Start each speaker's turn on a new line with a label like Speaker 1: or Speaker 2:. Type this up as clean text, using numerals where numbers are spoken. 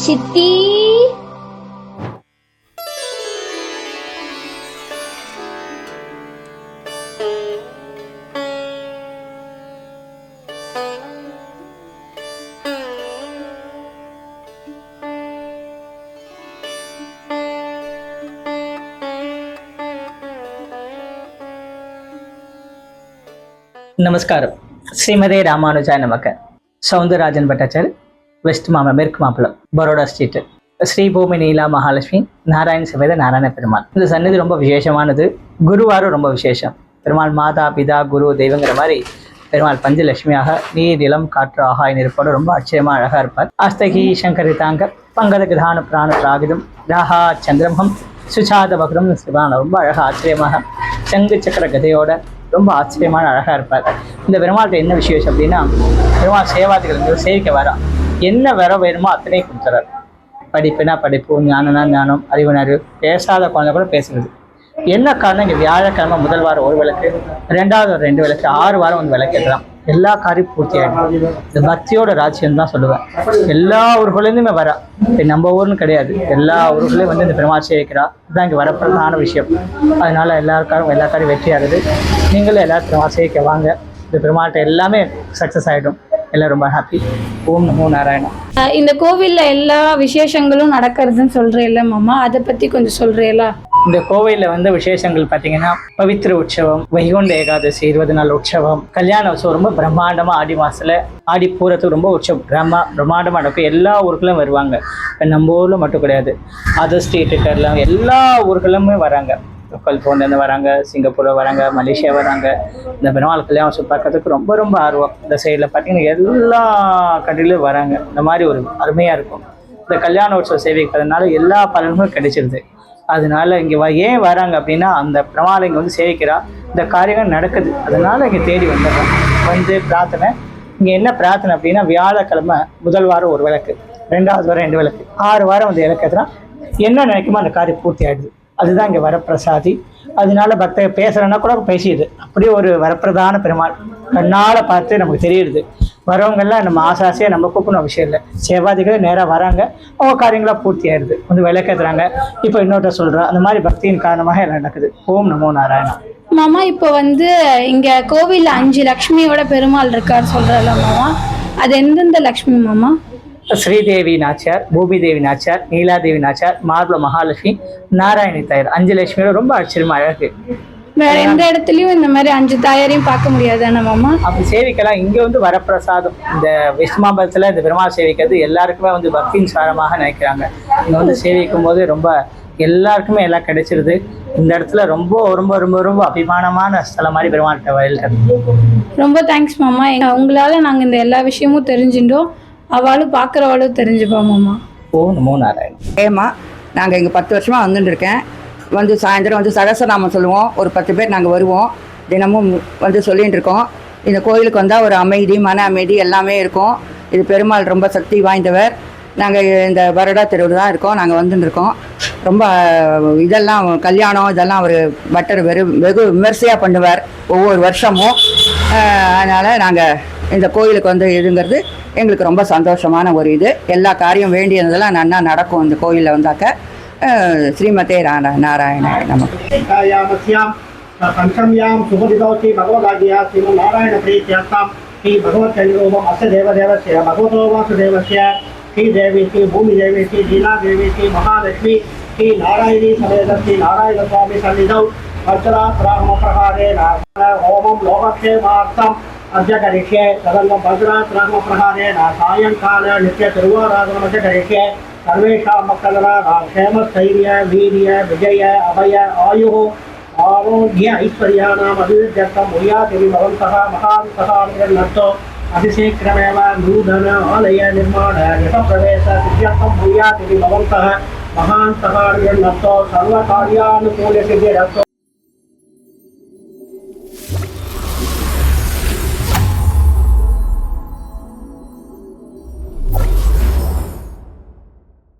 Speaker 1: சித்தி.
Speaker 2: நமஸ்காரம். ஸ்ரீமதே ராமானுஜாய நமக. சவுந்தரராஜன் பட்டாச்சார், வெஸ்ட் மேற்கு மாம்பலம், பரோடா ஸ்ட்ரீட், ஸ்ரீ பூமி நீலா மகாலட்சுமி நாராயண சமேத நாராயண பெருமாள். இந்த சன்னதி ரொம்ப விசேஷமானது. குருவாரும் ரொம்ப விசேஷம். பெருமாள் மாதா பிதா குரு தெய்வங்கிற மாதிரி பெருமாள் பஞ்சலட்சுமியாக நீர் நிலம் காற்று ஆகாய இருப்போட ரொம்ப ஆச்சரியமாக அழகாக இருப்பார். ஆஸ்தகி சங்கரிதாங்க பங்கதகிதான பிராண பிராகிதம் ராகா சந்திரமுகம் சுச்சாத பக்ரம் சிவான ரொம்ப அழகாக ஆச்சரியமாக சங்கு சக்கர கதையோட ரொம்ப ஆச்சரியமான அழகாக இருப்பார். இந்த பெருமாள்கிட்ட என்ன விசேஷம் அப்படின்னா, பெருமாள் சேவாதிகள் சேவிக்க வரா என்ன வர வேணுமோ அத்தனை கொடுத்துறாரு. படிப்புனா படிப்பு, ஞானம்னா ஞானம், அறிவுணர்வு, பேசாத குழந்தை கூட பேசுறது. என்ன காரணம், இங்கே வியாழக்கிழமை முதல் வாரம் ஒரு விளக்கு, ரெண்டாவது ஒரு 2 விளக்கு, 6 வாரம் வந்து விளக்கேற்றலாம். எல்லா காரியம் பூர்த்தி ஆகிடும். இந்த பக்தியோட ராஜ்யம் தான் சொல்லுவேன். எல்லா ஊர்களேருந்துமே வரா. இப்போ நம்ம ஊர்னு கிடையாது, எல்லா ஊர்களையும் வந்து இந்த பெருமாள் சேவிக்கிறா. இதுதான் இங்கே வரப்பிரதான விஷயம். அதனால எல்லா காரியம் வெற்றி ஆகுது. நீங்களும் எல்லாரும் பெருமாள் சேவிக்க வாங்க. இந்த பெருமாள்கிட்ட எல்லாமே சக்ஸஸ் ஆகிடும். எல்லாம் ரொம்ப ஹாப்பி. ஓம் நமோ நாராயணா.
Speaker 1: இந்த கோவில்ல எல்லா விசேஷங்களும் நடக்கிறதுன்னு சொல்றேல்ல மாமா, அதை பத்தி கொஞ்சம் சொல்றேலா?
Speaker 2: இந்த கோவிலில் வந்து விசேஷங்கள் பார்த்தீங்கன்னா, பவித்திர உற்சவம், வைகுண்ட ஏகாதசி 20 நாள் உற்சவம், கல்யாண உற்சவம் ரொம்ப பிரம்மாண்டமாக ஆடி மாதத்தில் ஆடி பூரத்துக்கு ரொம்ப உற்சவம் பிரம்மாண்டமாக நடக்கும். எல்லா ஊர்களும் வருவாங்க. இப்போ நம்ம ஊரில் மட்டும் கிடையாது, அதர் ஸ்டேட்டுக்கெல்லாம் எல்லா ஊர்களுமே வராங்க. கல்போன்லேருந்து வராங்க, சிங்கப்பூரில் வராங்க, மலேசியா வராங்க. இந்த பெருமாள் கல்யாண உற்சவம் பார்க்கறதுக்கு ரொம்ப ரொம்ப ஆர்வம். இந்த சைடில் பார்த்தீங்கன்னா எல்லா கண்ட்ரிலையும் வராங்க. இந்த மாதிரி ஒரு அருமையாக இருக்கும். இந்த கல்யாண உற்சவம் சேவிக்கிறதுனால எல்லா பலன்களும் கிடைச்சிருது. அதனால இங்கே ஏன் வராங்க அப்படின்னா, அந்த பெருமாளை இங்கே வந்து சேவிக்கிறா, இந்த காரியங்கள் நடக்குது. அதனால இங்கே தேடி வந்துடுறோம். வந்து பிரார்த்தனை. இங்கே என்ன பிரார்த்தனை அப்படின்னா, வியாழக்கிழமை முதல் வாரம் ஒரு விளக்கு, 2வது வாரம் 2 விளக்கு, 6 வாரம் வந்து விளக்குறதுனா என்ன நினைக்குமோ அந்த காரியம் பூர்த்தி ஆகிடுது. அதுதான் இங்கே வரப்பிரசாதி. அதனால பக்தர் பேசுகிறேன்னா கூட பேசிடுது. அப்படியே ஒரு வரப்பிரதான பெருமாள் கண்ணால் பார்த்து நமக்கு தெரியுது. வரவங்கெல்லாம் நம்ம ஆசாசியாக நம்ம கூப்பிடணும் விஷயம் இல்லை. சேவாதிகளே நேராக வராங்க, அவங்க காரியங்களாக பூர்த்தி ஆயிடுது, வந்து விளக்கேற்றுறாங்க. இப்போ இன்னொருத்த சொல்கிறோம். அந்த மாதிரி பக்தியின் காரணமாக எல்லாம் நடக்குது. ஓம் நமோ நாராயணா.
Speaker 1: மாமா, இப்போ வந்து இங்க கோவில்ல 5 லக்ஷ்மியோட பெருமாள் இருக்காரு சொல்றல மாமா, அது எந்தெந்த லக்ஷ்மி மாமா?
Speaker 2: ஸ்ரீதேவி நாச்சியார், பூமிதேவி நாச்சியார், நீலாதேவி நாச்சியார், மார்பல மகாலட்சுமி, நாராயணி தாயார். 5 லட்சுமியோட ரொம்ப ஆச்சரியமா அழகு.
Speaker 1: வேற எந்த இடத்துலயும் இந்த மாதிரி 5 தாயாரையும் பார்க்க முடியாதானே மாமா?
Speaker 2: அப்படி சேவிக்கலாம். இங்க வந்து வரப்பிரசாதம். இந்த விஷ்மாபலத்துல இந்த பெருமாள் சேவிக்கிறது எல்லாருக்குமே வந்து பக்தியின் சாரமாக நினைக்கிறாங்க. இங்க வந்து சேவிக்கும் போது ரொம்ப எல்லாருக்குமே எல்லாம் கிடைச்சிருது. இந்த இடத்துல ரொம்ப ரொம்ப ரொம்ப ரொம்ப அபிமானமான ஸ்தலம் மாதிரி பெருமாள்கிட்ட வயல்கள்.
Speaker 1: ரொம்ப தேங்க்ஸ் மாமா. உங்களால நாங்க இந்த எல்லா விஷயமும் தெரிஞ்சுட்டோம். அவளும் பார்க்குறவளும் தெரிஞ்சுப்பா மாமா.
Speaker 2: ஓ நமோ நாராயணன்.
Speaker 3: ஏமா, நாங்கள் இங்கே 10 வருஷமாக வந்துட்டுருக்கேன். வந்து சாயந்தரம் வந்து சகசநாமம் சொல்லுவோம். ஒரு 10 பேர் நாங்கள் வருவோம். தினமும் வந்து சொல்லிகிட்டு இருக்கோம். இந்த கோயிலுக்கு வந்தால் ஒரு அமைதி, மன அமைதி எல்லாமே இருக்கும். இது பெருமாள் ரொம்ப சக்தி வாய்ந்தவர். நாங்கள் இந்த பரோடா தெருவில் தான் இருக்கோம். நாங்கள் வந்துட்டு இருக்கோம். ரொம்ப இதெல்லாம் கல்யாணம் இதெல்லாம் அவர் பட்டர் வெகு விமர்சையாக பண்ணுவார் ஒவ்வொரு வருஷமும். அதனால் நாங்கள் இந்த கோயிலுக்கு வந்து இதுங்கிறது எங்களுக்கு ரொம்ப சந்தோஷமான ஒரு இது. எல்லா காரியம் வேண்டியதெல்லாம் நன்னா நடக்கும் இந்த கோயிலில் வந்தாக்க. ஸ்ரீமதே நாராயண நமக்கு.
Speaker 4: पंचम्यां शुभदिवौ श्री भगवदाज्ञया श्रीमन्नारायण प्रीत्यर्थं श्री भगवत्चन्द्रोपम अस्य देवदेवस्य भगवतो वासुदेवस्य श्री देवी श्री भूमिदेवी श्री लीलादेवी श्री महालक्ष्मी श्री नारायणी समेत श्री नारायण स्वामी सन्निधौ वज्रात्राहमप्रहारेण होमं लोकक्षेमार्थम् अद्य करिष्ये। तदनन्तरं वज्रात्राहमप्रहारेण सायङ्काले नित्यतिरुवाराधनमद्य करिष्ये। सर्वेषां मङ्गलनां क्षेमस्थैर्य वीर्य विजय अभय आयुः आरोग्य ऐश्वर्याणाम् अभिवृद्ध्यर्थं भूयादिति भवन्तः महान्तः अनुगृह्णन्तु। अतिशीघ्रमेव नूतन आलय निर्माण गृहप्रवेश सिद्ध्यर्थं भूयादिति भवन्तः महान्तः अनुगृह्णन्तु। सर्वकार्यानुकूलसिद्धिरस्तु।